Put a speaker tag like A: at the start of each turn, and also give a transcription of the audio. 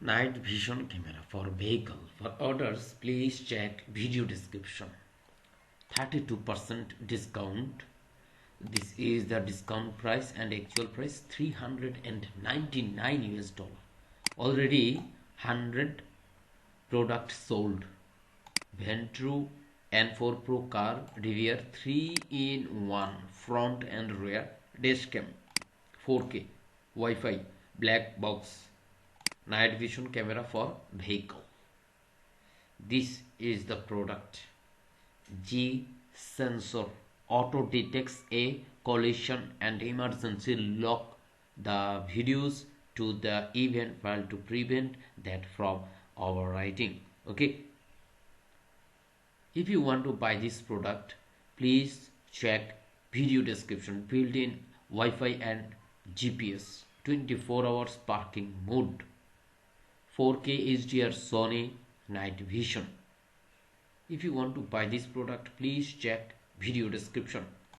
A: Night vision camera for vehicle. For orders, please check video description. 32% discount. This is the discount price and actual price 399 US dollar. Already 100 products sold. Vantrue N4Pro car DVR 3-in-1 front and rear dash cam 4K Wi-Fi black box night vision camera for vehicle. This is the product. G sensor auto detects a collision and emergency lock the videos to the event file to prevent that from overwriting. Okay, if you want to buy this product, please check video description. Built-in Wi-Fi and GPS, 24 hours parking mode, 4K HDR Sony night vision. If you want to buy this product, please check video description.